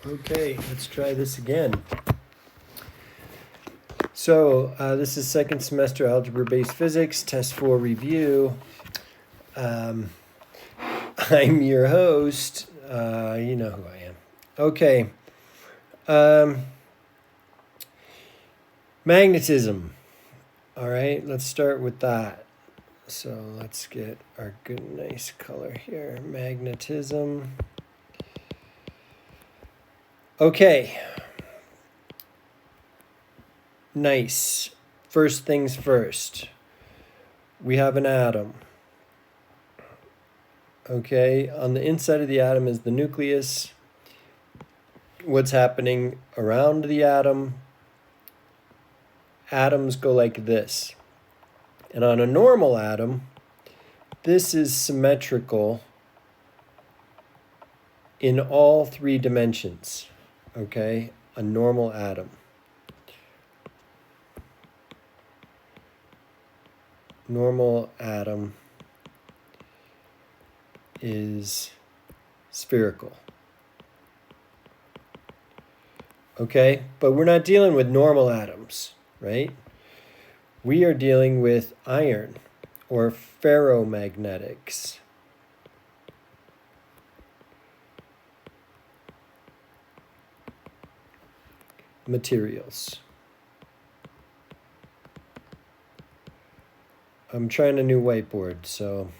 Okay, let's try this again. So this is second semester algebra-based physics, test 4 review. I'm your host. You know who I am. Okay. Magnetism. All right, let's start with that. So let's get our good, nice color here. Magnetism. Okay. Nice. First things first. We have an atom. Okay, on the inside of the atom is the nucleus. What's happening around the atom? Atoms go like this. And on a normal atom, this is symmetrical in all 3 dimensions. Okay, a normal atom. Normal atom is spherical. Okay, but we're not dealing with normal atoms, right? We are dealing with iron or ferromagnetics. Materials. I'm trying a new whiteboard, so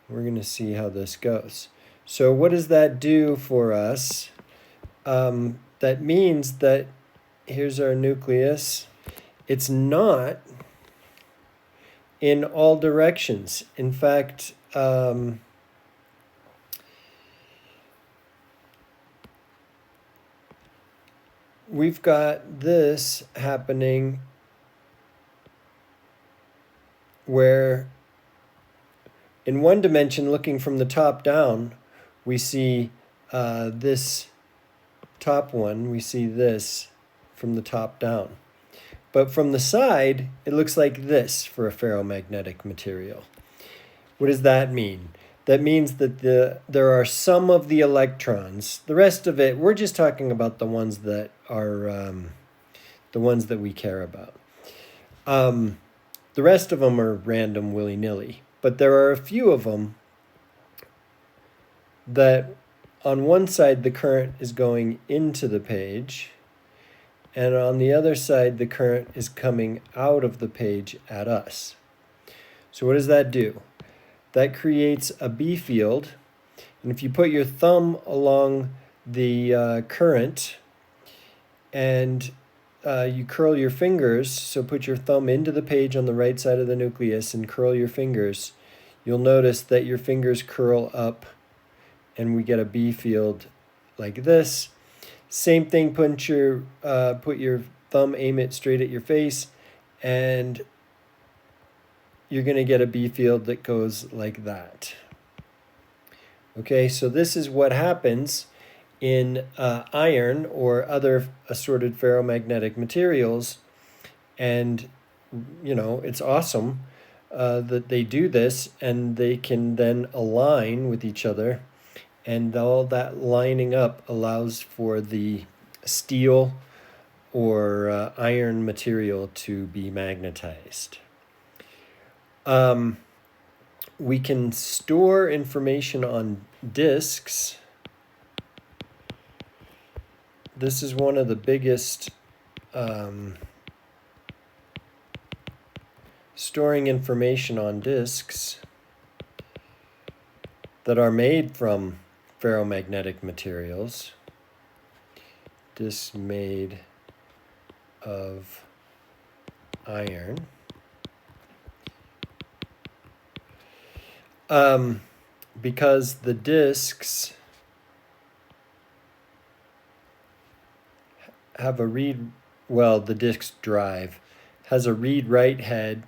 we're going to see how this goes. So what does that do for us? That means that here's our nucleus. It's not in all directions. In fact, we've got this happening where in one dimension, looking from the top down, we see this top one, we see this from the top down. But from the side, it looks like this for a ferromagnetic material. What does that mean? That means that there are some of the electrons. The rest of it, we're just talking about the ones that are the ones that we care about. The rest of them are random, willy-nilly. But there are a few of them that on one side the current is going into the page, and on the other side the current is coming out of the page at us. So what does that do? That creates a B field, and if you put your thumb along the current and you curl your fingers, so put your thumb into the page on the right side of the nucleus and curl your fingers, you'll notice that your fingers curl up and we get a B field like this. Same thing, put your thumb, aim it straight at your face, and you're going to get a B field that goes like that. Okay, so this is what happens in iron or other assorted ferromagnetic materials, and you know, it's awesome that they do this, and they can then align with each other, and all that lining up allows for the steel or iron material to be magnetized. We can store information on disks. This is one of the biggest storing information on disks that are made from ferromagnetic materials. Disks made of iron. Because the disks have the disk drive has a read-write head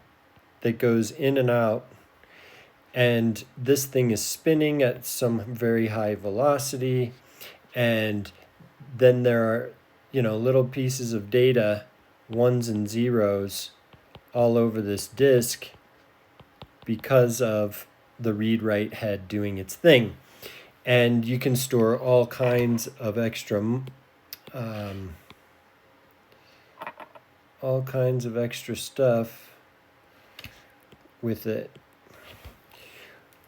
that goes in and out, and this thing is spinning at some very high velocity, and then there are, you know, little pieces of data, ones and zeros, all over this disk because of the read-write head doing its thing. And you can store all kinds of extra stuff with it.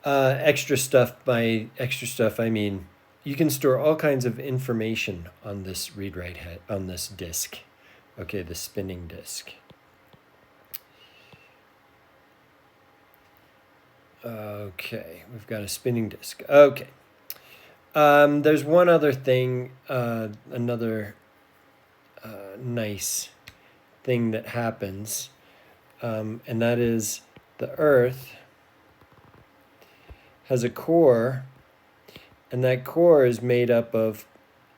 Extra stuff, by extra stuff I mean you can store all kinds of information on this read-write head, on this disk. Okay, the spinning disk. Okay, we've got a spinning disk. Okay. There's one other thing, another nice thing that happens, and that is the Earth has a core, and that core is made up of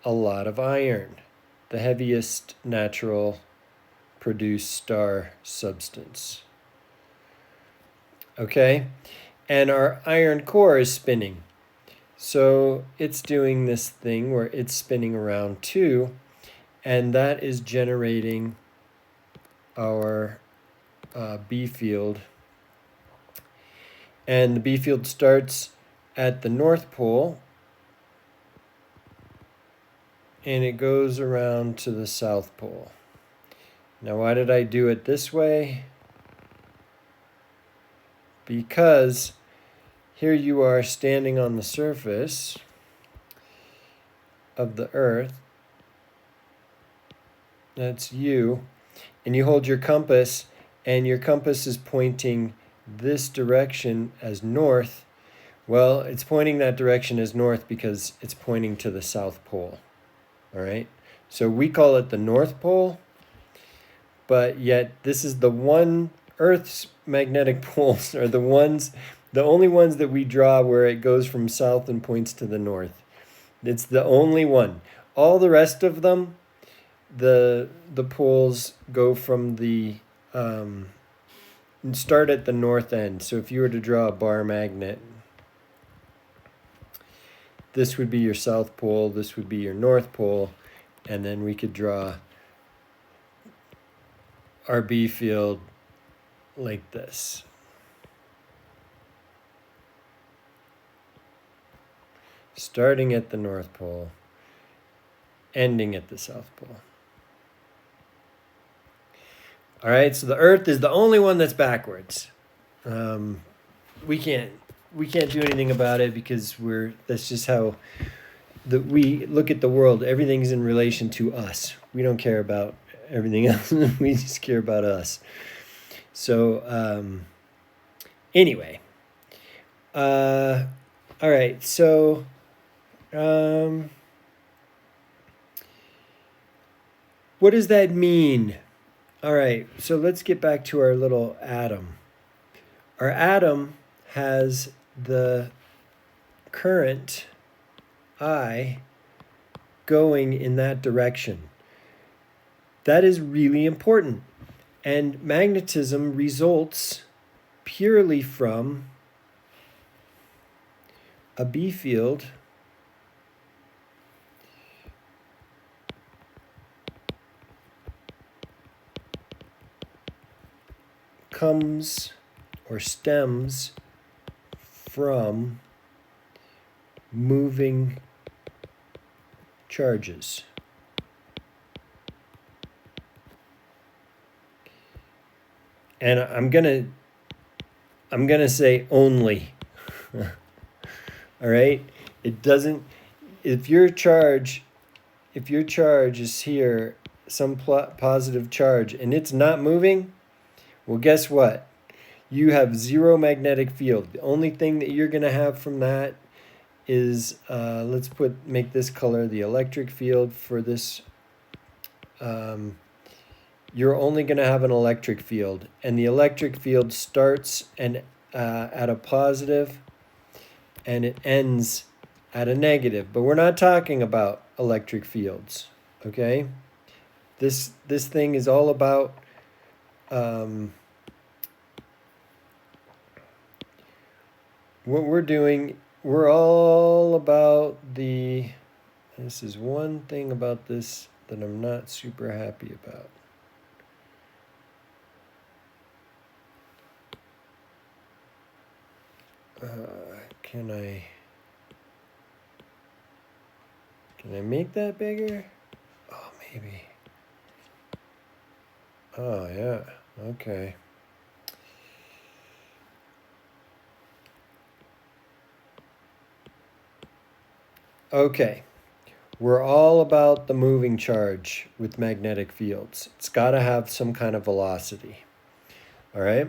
a lot of iron, the heaviest natural produced star substance. Okay? And our iron core is spinning. So it's doing this thing where it's spinning around too, and that is generating our B field. And the B field starts at the North Pole, and it goes around to the South Pole. Now, why did I do it this way? Because here you are standing on the surface of the Earth. That's you. And you hold your compass, and your compass is pointing this direction as north. Well, it's pointing that direction as north because it's pointing to the South Pole. All right? So we call it the North Pole, but yet this is the one Earth's magnetic poles are the only ones that we draw where it goes from south and points to the north. It's the only one. All the rest of them, the poles go from the start at the north end. So if you were to draw a bar magnet, this would be your South Pole, this would be your North Pole, and then we could draw our B field like this. Starting at the North Pole, ending at the South Pole. All right, so the Earth is the only one that's backwards. We can't do anything about it because that's just how we look at the world. Everything's in relation to us. We don't care about everything else. We just care about us. So anyway, all right. So what does that mean? All right. So let's get back to our little atom. Our atom has the current I going in that direction. That is really important. And magnetism results purely from a B field comes or stems from moving charges. And I'm gonna say only. All right? It doesn't, if your charge is here, some positive charge, and it's not moving, well, guess what? You have zero magnetic field. The only thing that you're gonna have from that is, let's make this color the electric field for this. You're only going to have an electric field, and the electric field starts at a positive and it ends at a negative. But we're not talking about electric fields, okay? This thing is all about what we're doing. We're all about this is one thing about this that I'm not super happy about. Can I Can I make that bigger? Oh, maybe. Oh, yeah. Okay. Okay. We're all about the moving charge with magnetic fields. It's got to have some kind of velocity. All right?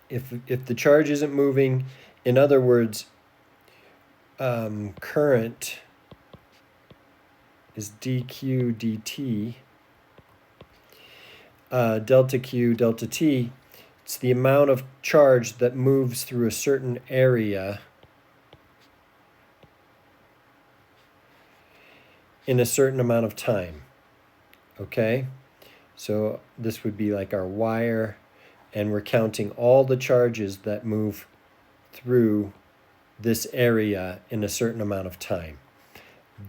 If the charge isn't moving, in other words, current is dq dt, delta q delta t. It's the amount of charge that moves through a certain area in a certain amount of time. Okay? So this would be like our wire, and we're counting all the charges that move through this area in a certain amount of time.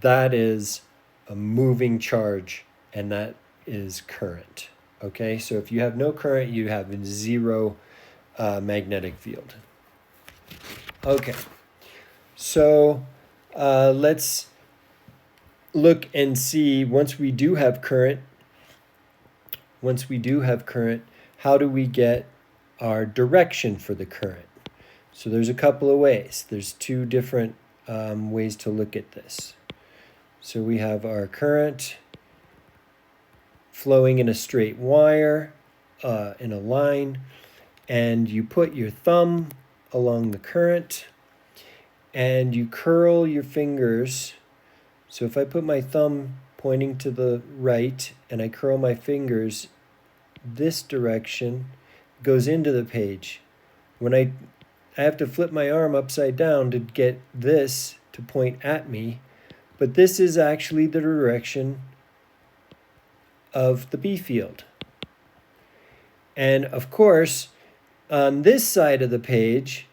That is a moving charge, and that is current. Okay, so if you have no current, you have zero magnetic field. Okay, so let's look and see, once we do have current, how do we get our direction for the current? So there's a couple of ways. There's two different ways to look at this. So we have our current flowing in a straight wire, in a line, and you put your thumb along the current and you curl your fingers. So if I put my thumb pointing to the right and I curl my fingers, this direction goes into the page. When I have to flip my arm upside down to get this to point at me, but this is actually the direction of the B field. And of course, on this side of the page,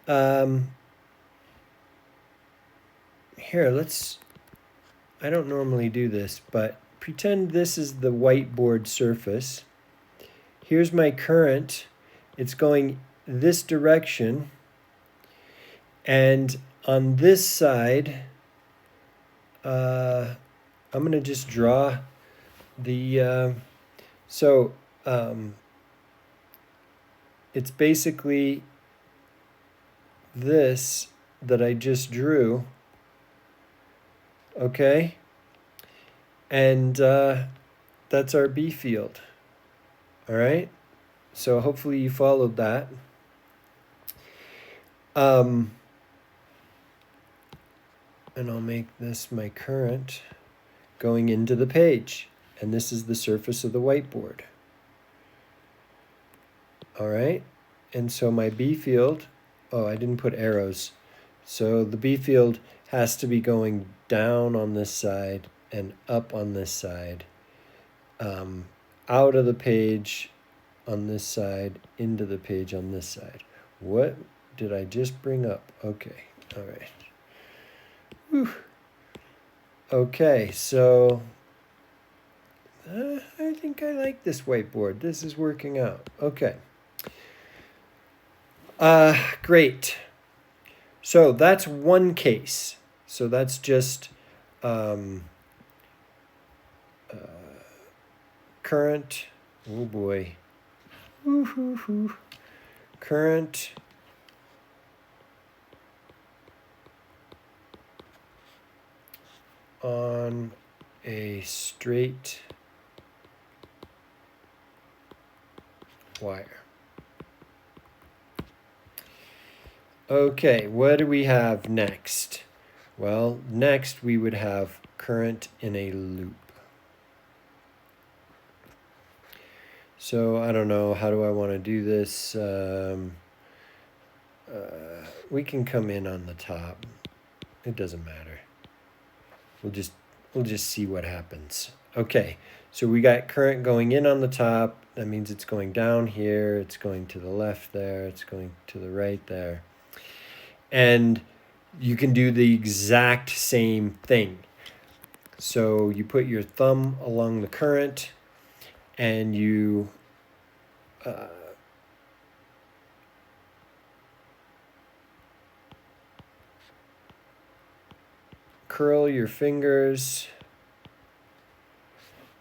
here, I don't normally do this, but pretend this is the whiteboard surface. Here's my current. It's going this direction. And on this side, I'm going to just draw the, it's basically this that I just drew, okay? And that's our B field, all right? So hopefully you followed that. And I'll make this my current going into the page. And this is the surface of the whiteboard. All right? And so my B field, oh, I didn't put arrows. So the B field has to be going down on this side and up on this side, out of the page on this side, into the page on this side. What did I just bring up? Okay, all right. Whew. Okay, so I think I like this whiteboard. This is working out. Okay. Great. So that's one case. So that's just current. Oh boy. Woo-hoo-hoo. Current on a straight wire. Okay, what do we have next? Well, next we would have current in a loop. So I don't know, how do I want to do this? We can come in on the top. It doesn't matter. We'll just see what happens. Okay, so we got current going in on the top. That means it's going down here. It's going to the left there. It's going to the right there. And you can do the exact same thing. So you put your thumb along the current and you curl your fingers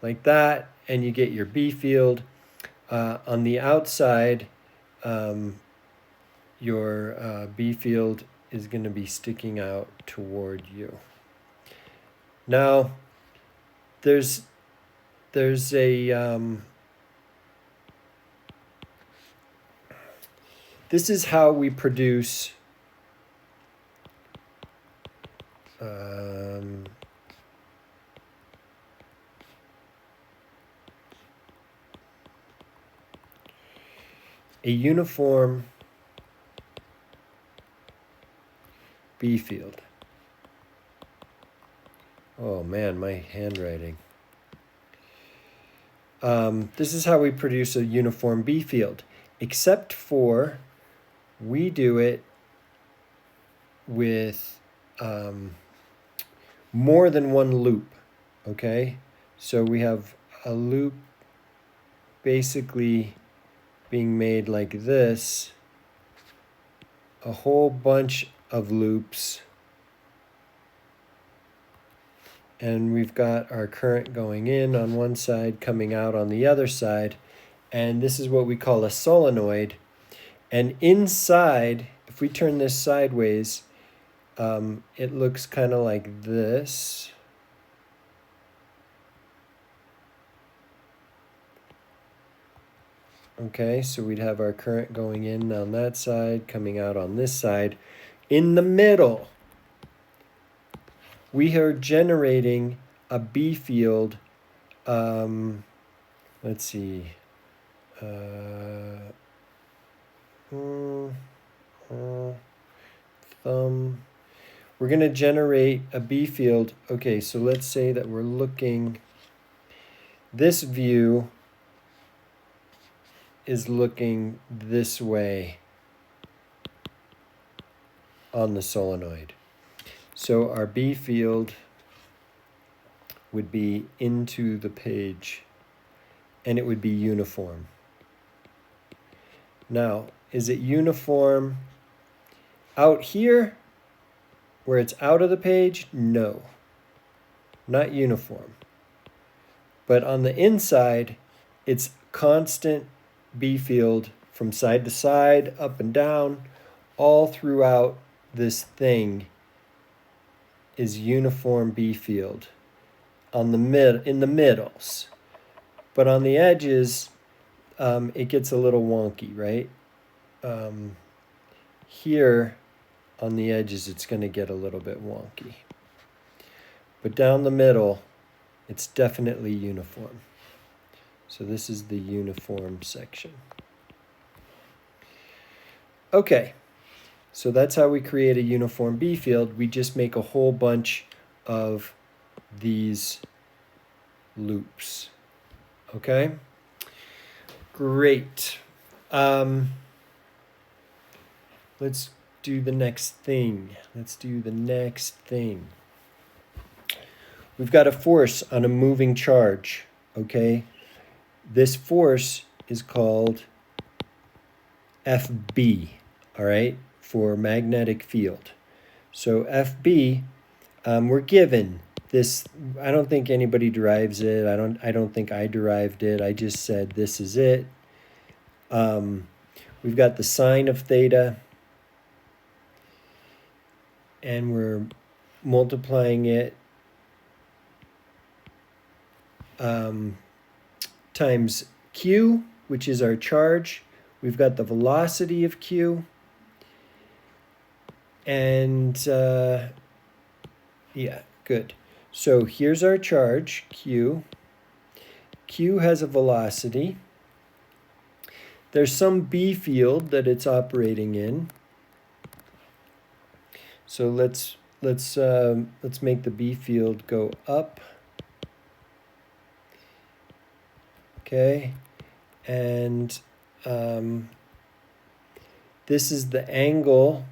like that, and you get your B field. On the outside, your B field is going to be sticking out toward you. Now, there's a this is how we produce a uniform B field. Oh man, my handwriting. This is how we produce a uniform B field, except for we do it with more than one loop, okay? So we have a loop basically being made like this, a whole bunch of loops, and we've got our current going in on one side, coming out on the other side, and this is what we call a solenoid. And inside, if we turn this sideways, it looks kind of like this. Okay, so we'd have our current going in on that side, coming out on this side. In the middle, we are generating a B field. Let's see. Thumb. We're going to generate a B field. Okay, so let's say that we're looking, this view is looking this way on the solenoid. So our B field would be into the page, and it would be uniform. Now, is it uniform out here where it's out of the page? No, not uniform. But on the inside, it's constant B field from side to side, up and down, all throughout this thing is uniform B field on the in the middles. But on the edges, it gets a little wonky, right? Here on the edges, it's going to get a little bit wonky. But down the middle, it's definitely uniform. So this is the uniform section. Okay, so that's how we create a uniform B field. We just make a whole bunch of these loops. Okay, great. Let's do the next thing. We've got a force on a moving charge, okay? This force is called FB, all right, for magnetic field. So FB, we're given this. I don't think anybody derives it. I don't think I derived it. I just said this is it. We've got the sine of theta, and we're multiplying it times Q, which is our charge. We've got the velocity of Q. And yeah, good. So here's our charge, Q. Q has a velocity. There's some B field that it's operating in. So let's make the B field go up. Okay, and this is the angle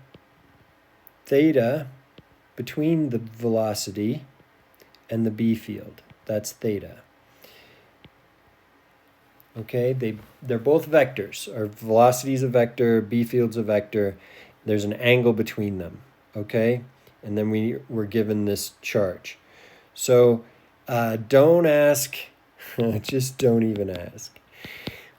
theta between the velocity and the B field. That's theta. Okay, they're both vectors. Our velocity is a vector, B field's a vector. There's an angle between them. Okay, and then we were given this charge. So don't ask, just don't even ask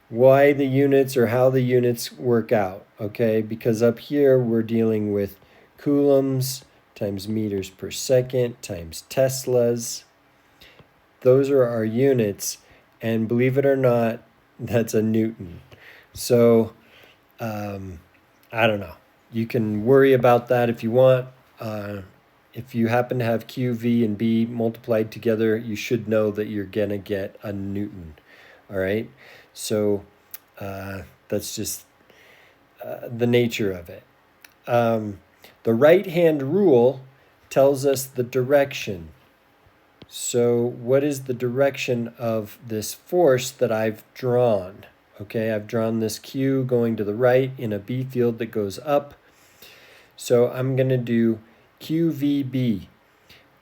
why the units or how the units work out, okay? Because up here we're dealing with coulombs times meters per second times Teslas. Those are our units, and believe it or not, that's a Newton. So I don't know. You can worry about that if you want. If you happen to have Q, V, and B multiplied together, you should know that you're going to get a Newton. All right? So that's just the nature of it. The right-hand rule tells us the direction. So what is the direction of this force that I've drawn? Okay, I've drawn this Q going to the right in a B field that goes up. So I'm going to do QVB.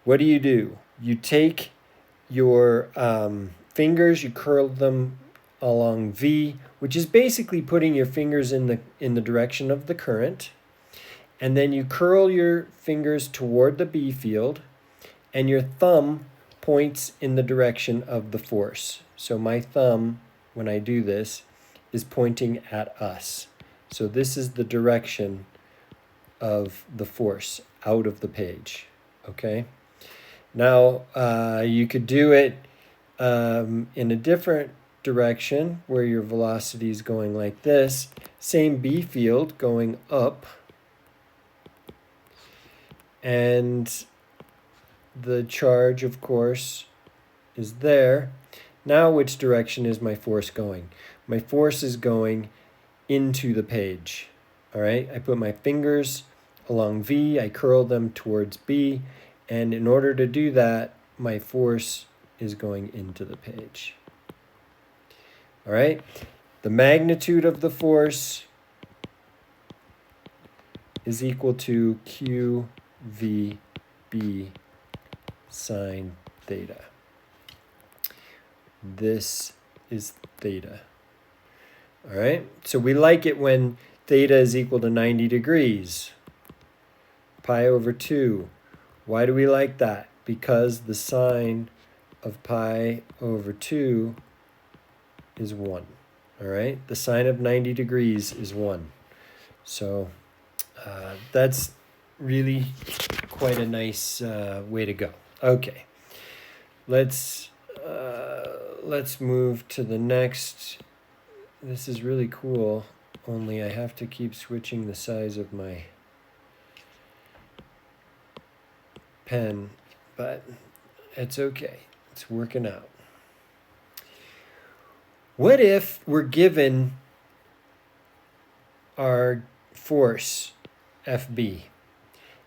What do? You take your fingers, you curl them along V, which is basically putting your fingers in the direction of the current. And then you curl your fingers toward the B field, and your thumb points in the direction of the force. So my thumb, when I do this, is pointing at us. So this is the direction of the force out of the page, okay? Now, you could do it in a different direction where your velocity is going like this. Same B field going up. And the charge, of course, is there. Now, which direction is my force going? My force is going into the page. All right, I put my fingers along V, I curl them towards B, and in order to do that, my force is going into the page. All right, the magnitude of the force is equal to QVB sine theta. This is theta. All right, so we like it when theta is equal to 90 degrees. Pi over 2. Why do we like that? Because the sine of pi over 2 is 1. All right, the sine of 90 degrees is 1. So that's really quite a nice way to go. Okay, let's move to the next. This is really cool, only I have to keep switching the size of my pen, but it's okay. It's working out. What if we're given our force FB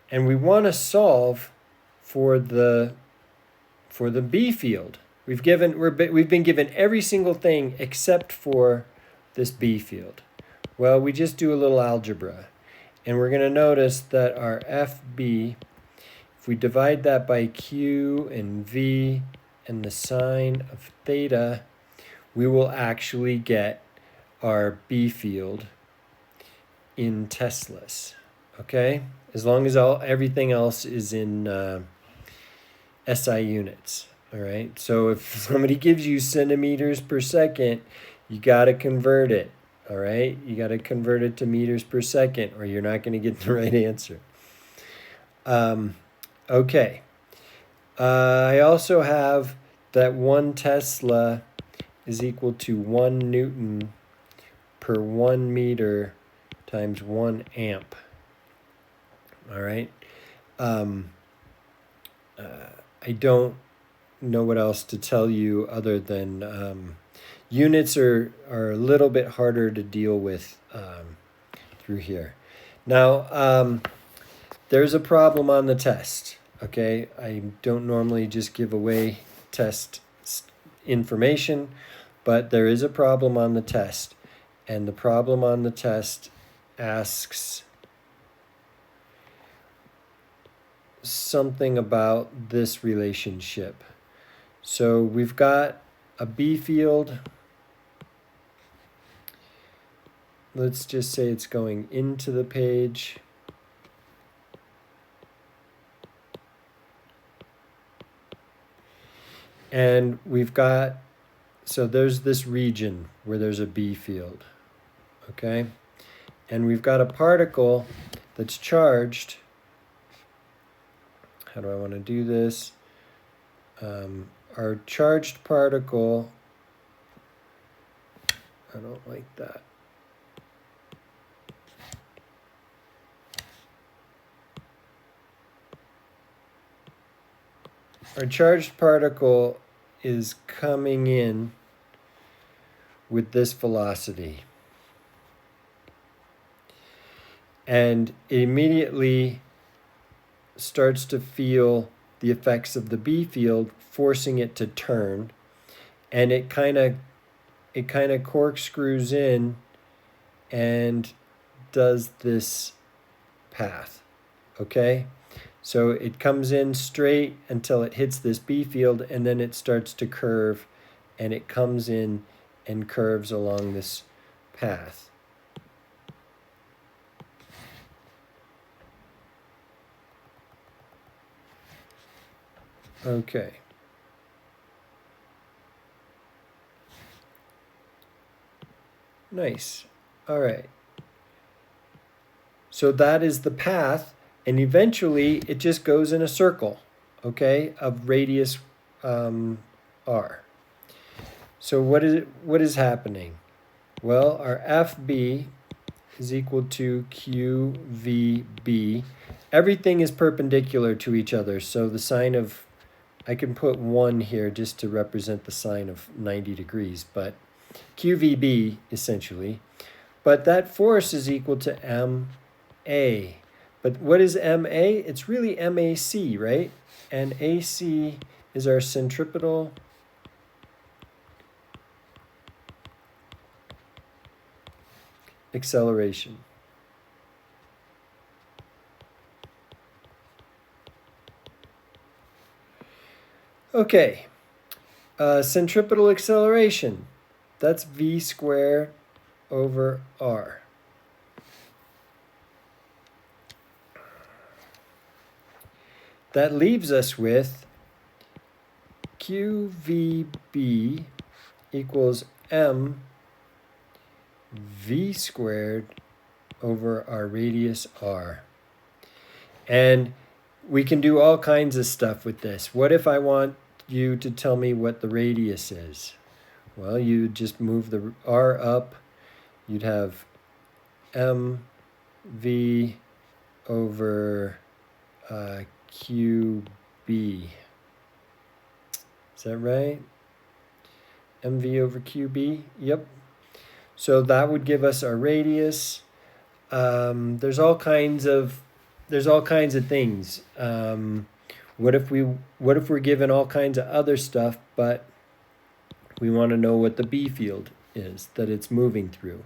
and we want to solve for the B field? We've been given every single thing except for this B field. Well, we just do a little algebra, and we're going to notice that our FB, if we divide that by Q and V and the sine of theta, we will actually get our B field in Teslas, okay? As long as everything else is in SI units, all right? So if somebody gives you centimeters per second, you got to convert it, all right? You got to convert it to meters per second, or you're not going to get the right answer. Okay. I also have that 1 Tesla is equal to 1 Newton per 1 meter times 1 amp. All right. I don't know what else to tell you other than units are a little bit harder to deal with through here. Now, there's a problem on the test, okay? I don't normally just give away test information, but there is a problem on the test, and the problem on the test asks something about this relationship. So we've got a B field. Let's just say it's going into the page. And we've got, so there's this region where there's a B field, okay? And we've got a particle that's charged. How do I want to do this? Our charged particle, I don't like that. Our charged particle is coming in with this velocity. And it immediately starts to feel the effects of the B field, forcing it to turn. And it kind of corkscrews in and does this path, okay? So it comes in straight until it hits this B field, and then it starts to curve, and it comes in and curves along this path. Okay. Nice. All right. So that is the path, and eventually it just goes in a circle, okay, of radius r. So what is happening? Well, our FB is equal to QVB. Everything is perpendicular to each other, so the sign of, I can put 1 here just to represent the sign of 90 degrees, but QVB essentially. But that force is equal to MA. But what is MA? It's really MAC, right? And AC is our centripetal acceleration. Okay, centripetal acceleration, that's v squared over r. That leaves us with QVB equals m v squared over our radius r. And we can do all kinds of stuff with this. What if I want you to tell me what the radius is? Well, you just move the r up. You'd have mv over qb. Is that right? mv over qb? Yep. So that would give us our radius. There's all kinds of things. What if we're given all kinds of other stuff, but we want to know what the B field is that it's moving through?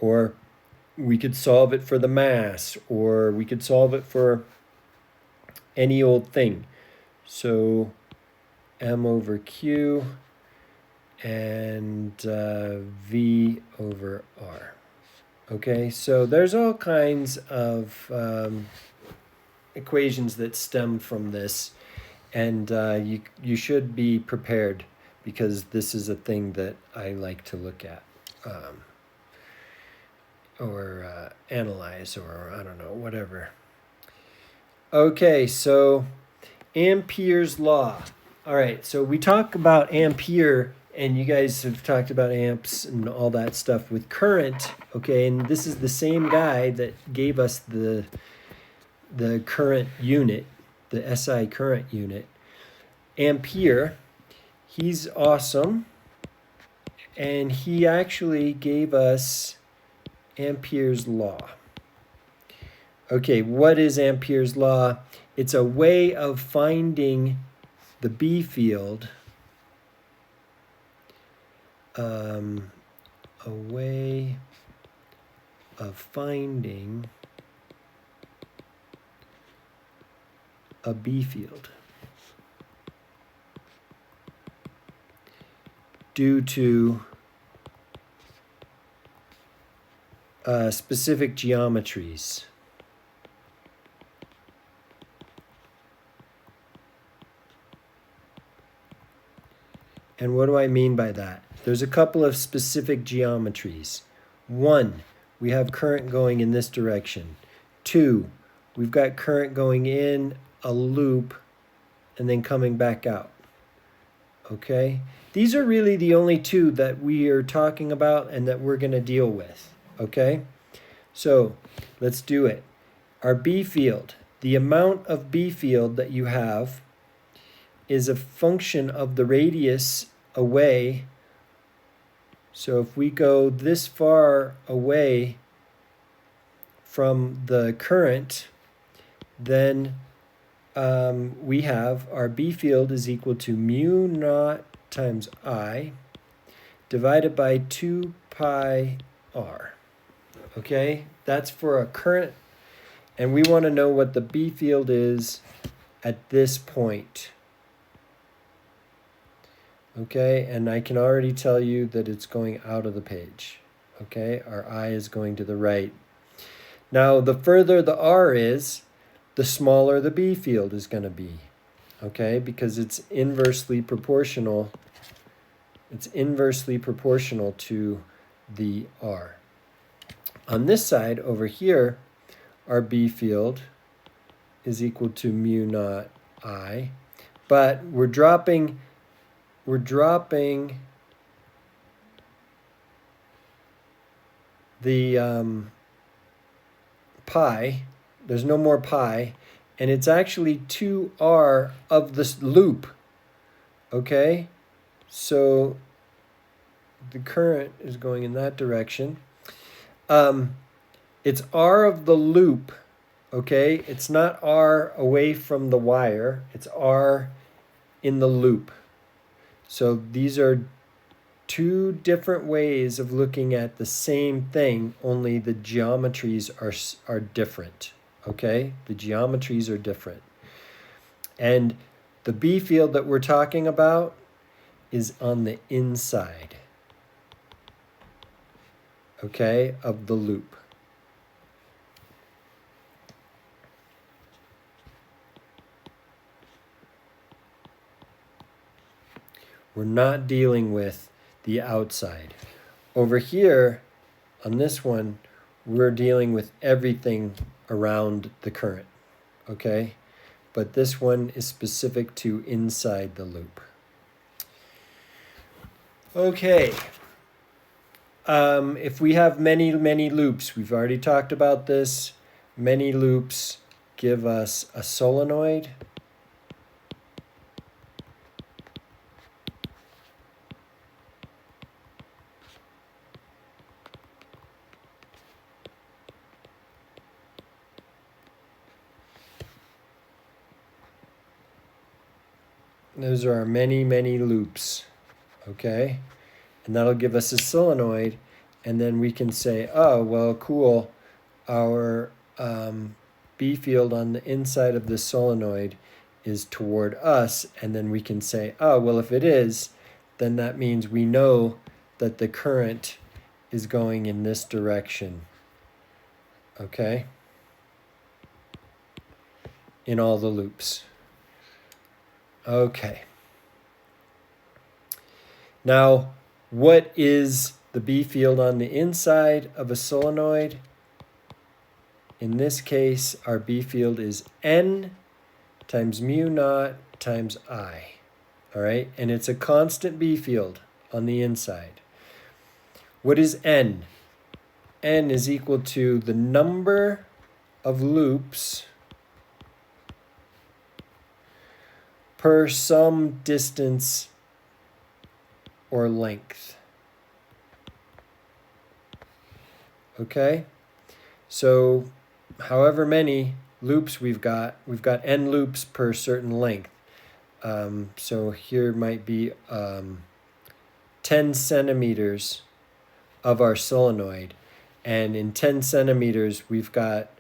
Or we could solve it for the mass, or we could solve it for any old thing. So m over q and v over r. Okay, so there's all kinds of equations that stem from this, and you should be prepared, because this is a thing that I like to look at or analyze, or I don't know, whatever. Okay, so Ampere's law. All right, so we talk about Ampere, and you guys have talked about amps and all that stuff with current, okay? And this is the same guy that gave us the current unit, the SI current unit. Ampere, he's awesome, and he actually gave us Ampere's law. Okay, what is Ampere's law? It's a way of finding the B field, a way of finding a B field due to specific geometries. And what do I mean by that? There's a couple of specific geometries. 1, we have current going in this direction. 2, we've got current going in a loop and then coming back out. Okay? These are really the only 2 that we are talking about and that we're going to deal with. Okay? So let's do it. Our B field, the amount of B field that you have is a function of the radius away. So if we go this far away from the current, then we have our B field is equal to mu naught times I divided by 2 pi r. Okay, that's for a current, and we want to know what the B field is at this point. Okay, and I can already tell you that it's going out of the page. Okay, our I is going to the right. Now, the further the R is, the smaller the B field is going to be. Okay, because it's inversely proportional. It's inversely proportional to the R. On this side over here, our B field is equal to mu naught I, but we're dropping the pi. There's no more pi, and it's actually 2r of this loop. Okay, so the current is going in that direction. It's r of the loop. Okay, it's not r away from the wire, it's r in the loop. So these are 2 different ways of looking at the same thing, only the geometries are different. Okay, the geometries are different. And the B field that we're talking about is on the inside, okay, of the loop. We're not dealing with the outside. Over here, on this one, we're dealing with everything around the current, okay? But this one is specific to inside the loop. Okay. If we have many loops, we've already talked about this. Many loops give us a solenoid. Those are our many loops, okay? And that'll give us a solenoid, and then we can say, oh, well, cool, our B field on the inside of the solenoid is toward us, and then we can say, oh, well, if it is, then that means we know that the current is going in this direction, okay? In all the loops. Okay. Now, what is the B field on the inside of a solenoid? In this case, our B field is N times mu naught times I. All right, and it's a constant B field on the inside. What is N? N is equal to the number of loops per some distance or length. Okay? So however many loops we've got n loops per certain length. So here might be 10 centimeters of our solenoid. And in 10 centimeters, we've got,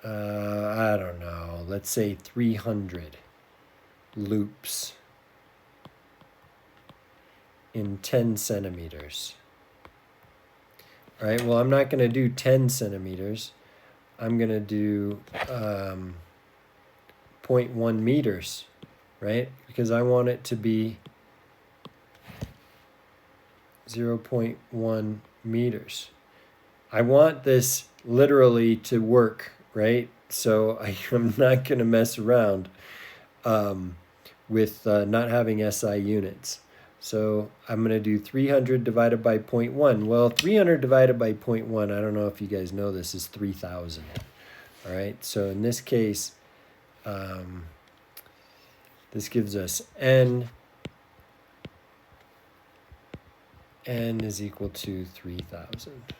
I don't know, let's say 300 loops in 10 centimeters. All right, well, I'm not going to do 10 centimeters. I'm going to do 0.1 meters, right? Because I want it to be 0.1 meters. I want this literally to work, right? So I'm not going to mess around with not having SI units. So I'm going to do 300 divided by 0.1. Well, 300 divided by 0.1, I don't know if you guys know this, is 3,000. All right, so in this case, this gives us N. N is equal to 3,000.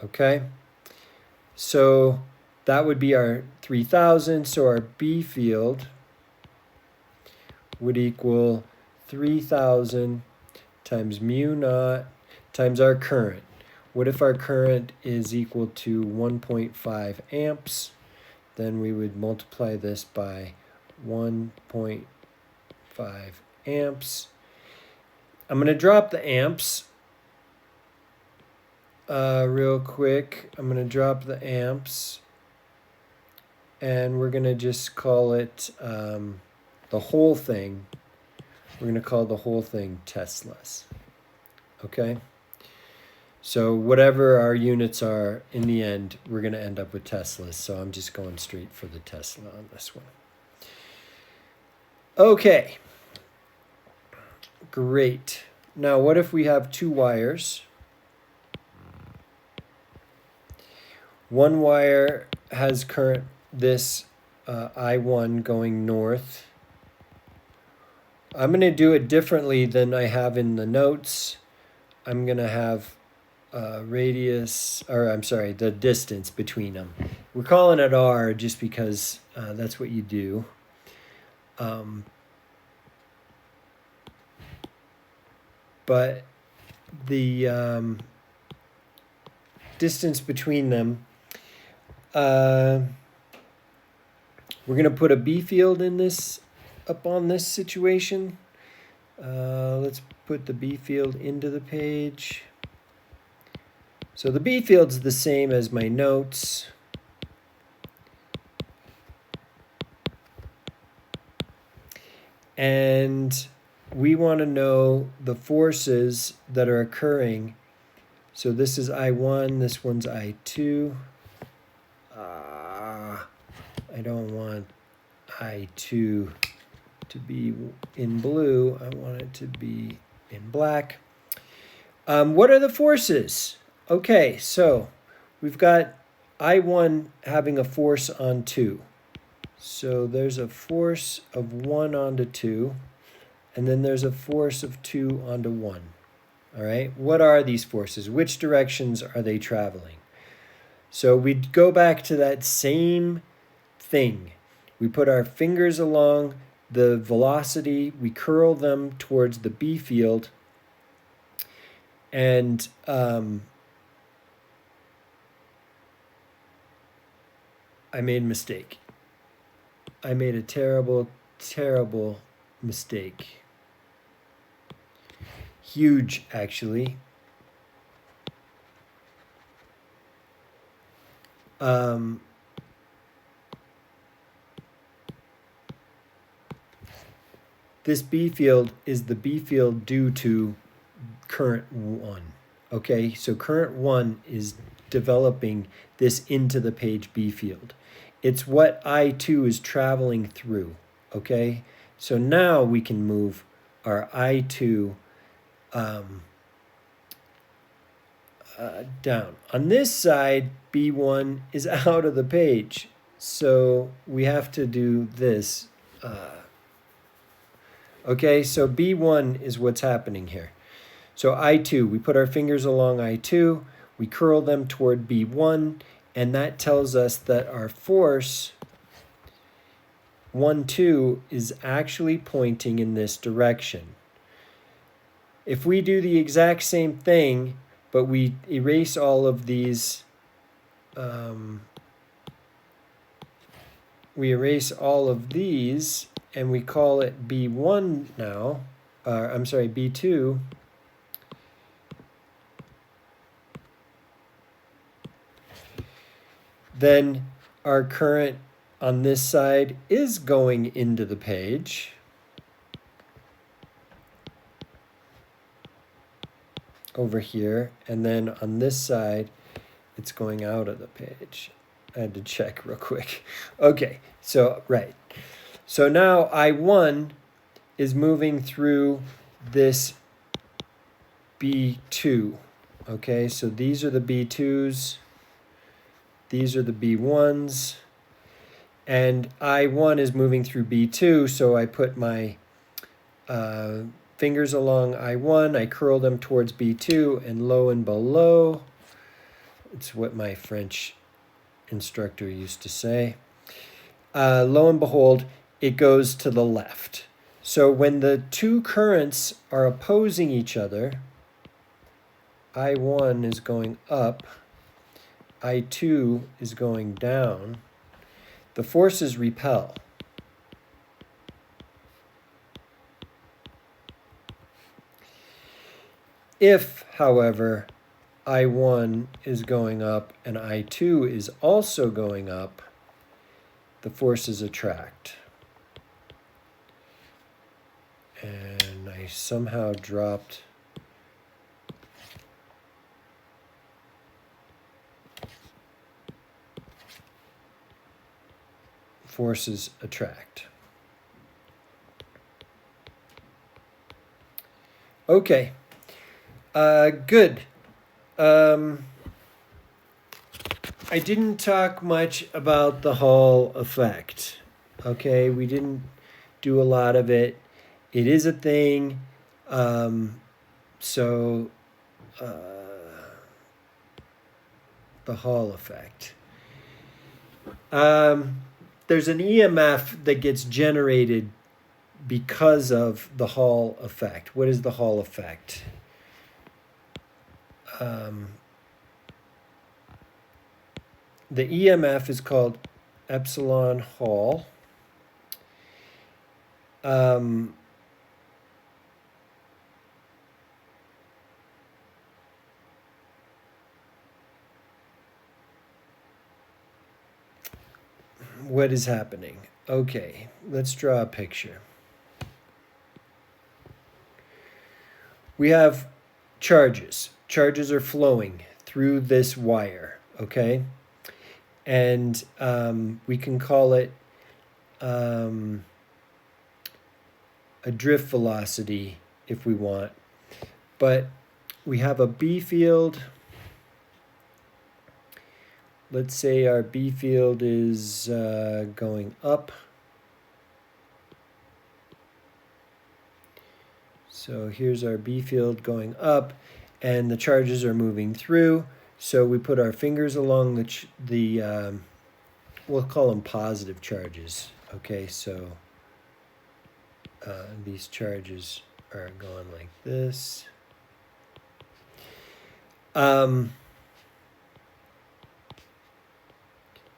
Okay, so that would be our 3,000. So our B field would equal 3,000 times mu naught times our current. What if our current is equal to 1.5 amps? Then we would multiply this by 1.5 amps. I'm going to drop the amps real quick. I'm going to drop the amps, and we're going to just call it the whole thing. We're going to call the whole thing Teslas. Okay? So whatever our units are, in the end, we're going to end up with Teslas. So I'm just going straight for the Tesla on this one. Okay. Great. Now, what if we have two wires? One wire has current, this I1 going north. I'm going to do it differently than I have in the notes. I'm going to have the distance between them. We're calling it R just because that's what you do. But the distance between them, we're going to put a B field in this, up on this situation. Let's put the B field into the page. So the B field's the same as my notes. And we want to know the forces that are occurring. So this is I1, this one's I2. I don't want I2 to be in blue. I want it to be in black. What are the forces? Okay, so we've got I1 having a force on 2. So there's a force of 1 onto 2, and then there's a force of 2 onto 1. All right, what are these forces? Which directions are they traveling? So we'd go back to that same thing. We put our fingers along the velocity, we curl them towards the B field, and I made a mistake. I made a terrible, terrible mistake. Huge, actually. This B field is the B field due to current 1. Okay, so current 1 is developing this into the page B field. It's what I2 is traveling through. Okay, so now we can move our I2 down. On this side, B1 is out of the page, so we have to do this. Okay, so B1 is what's happening here. So I2, we put our fingers along I2, we curl them toward B1, and that tells us that our force 1, 2 is actually pointing in this direction. If we do the exact same thing, but we erase all of these, and we call it B1 now, B2, then our current on this side is going into the page. over here, and then on this side, it's going out of the page. I had to check real quick. Okay, so, right. So now I1 is moving through this B2. Okay, so these are the B2s. These are the B1s. And I1 is moving through B2, so I put my fingers along I1, I curl them towards B2, and lo and below, it's what my French instructor used to say, lo and behold, it goes to the left. So when the two currents are opposing each other, I1 is going up, I2 is going down, the forces repel. If, however, I1 is going up and I2 is also going up, the forces attract. And I somehow dropped forces attract. Okay, good. I didn't talk much about the Hall effect. Okay, we didn't do a lot of it. It is a thing. The Hall effect. There's an EMF that gets generated because of the Hall effect. What is the Hall effect? The EMF is called epsilon Hall. What is happening? Okay, let's draw a picture. We have charges. Charges are flowing through this wire, okay? And we can call it a drift velocity if we want. But we have a B field. Let's say our B field is going up. So here's our B field going up, and the charges are moving through. So we put our fingers along the we'll call them positive charges. Okay, so these charges are going like this.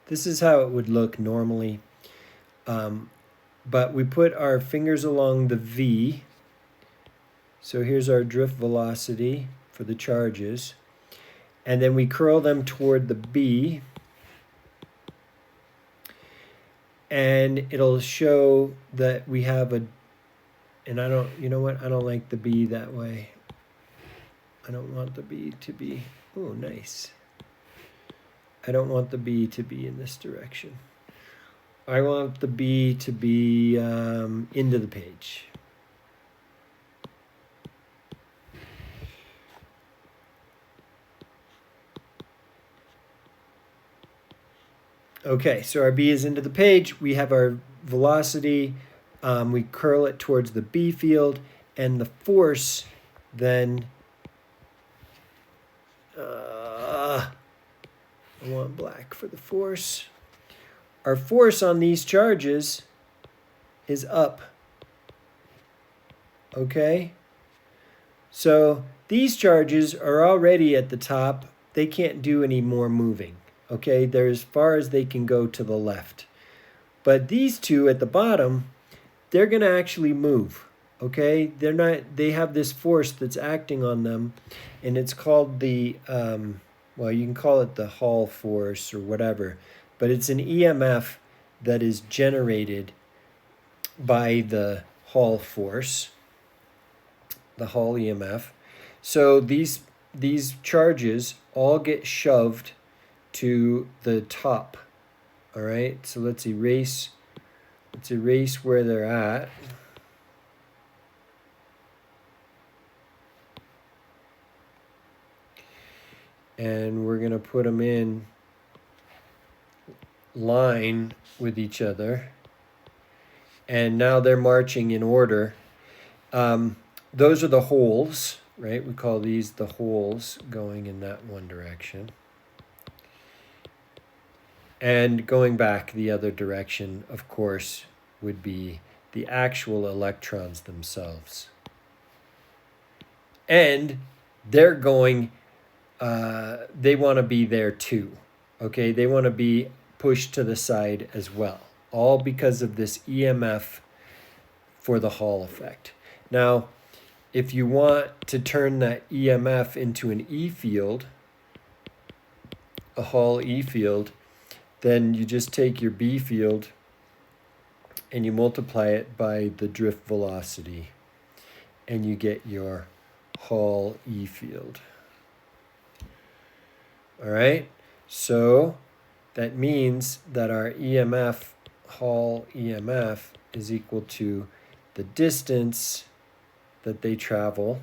This is how it would look normally. But we put our fingers along the V. So here's our drift velocity for the charges. And then we curl them toward the B. And it'll show that we have a, and I don't, you know what? I don't like the B that way. I don't want the B to be, oh, nice. I don't want the B to be in this direction. I want the B to be into the page. Okay, so our B is into the page. We have our velocity. We curl it towards the B field, and the force then, I want black for the force. Our force on these charges is up. Okay? So these charges are already at the top. They can't do any more moving. Okay? They're as far as they can go to the left. But these two at the bottom, they're going to actually move. Okay? They're not, they have this force that's acting on them, and it's called the well, you can call it the Hall force or whatever, but it's an EMF that is generated by the Hall force, the Hall EMF. So these charges all get shoved to the top. All right, so let's erase where they're at. And we're going to put them in line with each other. And now they're marching in order. Those are the holes, right? We call these the holes going in that one direction. And going back the other direction, of course, would be the actual electrons themselves. And they're going, they want to be there too, okay? They want to be pushed to the side as well, all because of this EMF for the Hall effect. Now, if you want to turn that EMF into an E field, a Hall E field, then you just take your B field and you multiply it by the drift velocity, and you get your Hall E field. All right, so that means that our EMF, Hall EMF, is equal to the distance that they travel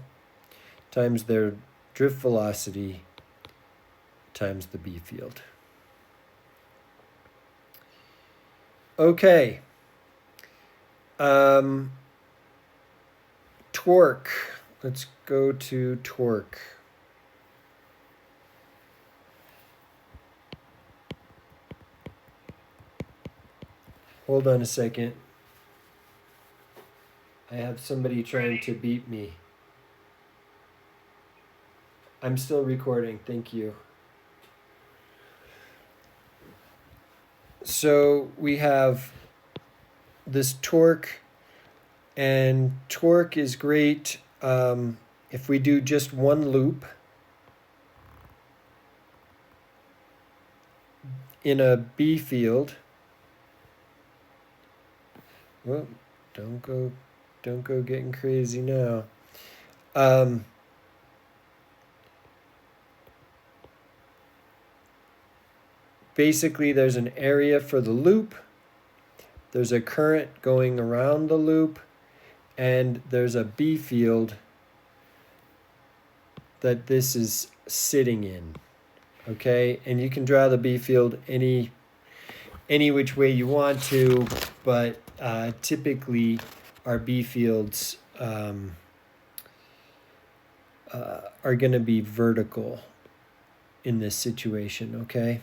times their drift velocity times the B field. Okay. Torque. Let's go to torque. Hold on a second. I have somebody trying to beat me. I'm still recording. Thank you. So we have this torque, and torque is great if we do just one loop in a B field. Well, don't go getting crazy now. Basically, there's an area for the loop, there's a current going around the loop, and there's a B field that this is sitting in, okay? And you can draw the B field any which way you want to, but typically our B fields are going to be vertical in this situation, okay?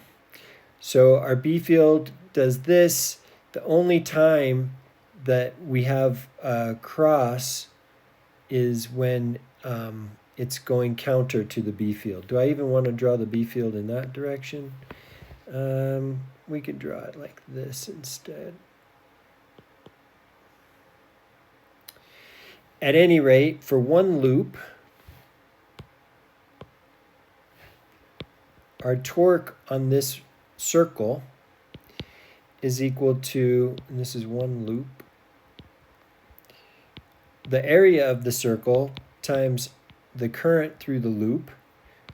So our B field does this. The only time that we have a cross is when it's going counter to the B field. Do I even want to draw the B field in that direction? We could draw it like this instead. At any rate, for one loop, our torque on this circle is equal to, and this is one loop, the area of the circle times the current through the loop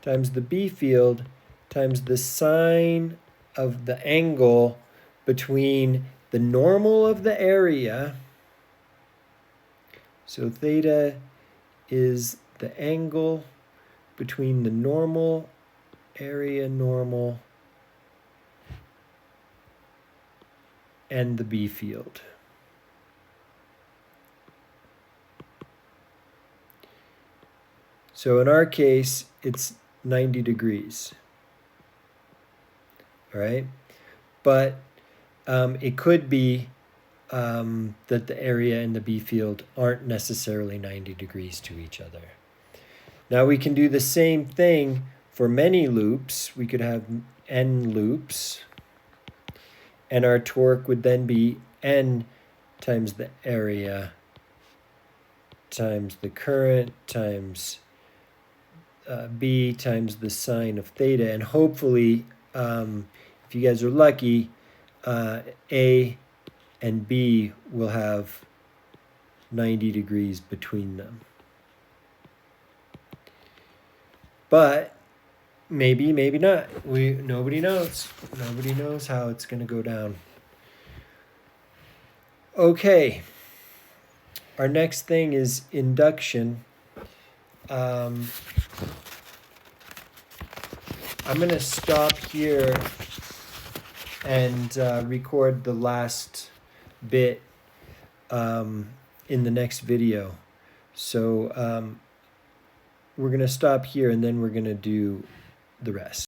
times the B field times the sine of the angle between the normal of the area. So theta is the angle between the normal, area normal, and the B field. So in our case, it's 90 degrees. All right? But it could be that the area and the B field aren't necessarily 90 degrees to each other. Now we can do the same thing for many loops. We could have n loops, and our torque would then be n times the area times the current times B times the sine of theta. And hopefully, if you guys are lucky, A and B will have 90 degrees between them. But maybe, maybe not. Nobody knows. Nobody knows how it's going to go down. Okay. Our next thing is induction. I'm going to stop here and record the last bit in the next video. So we're going to stop here and then we're going to do the rest.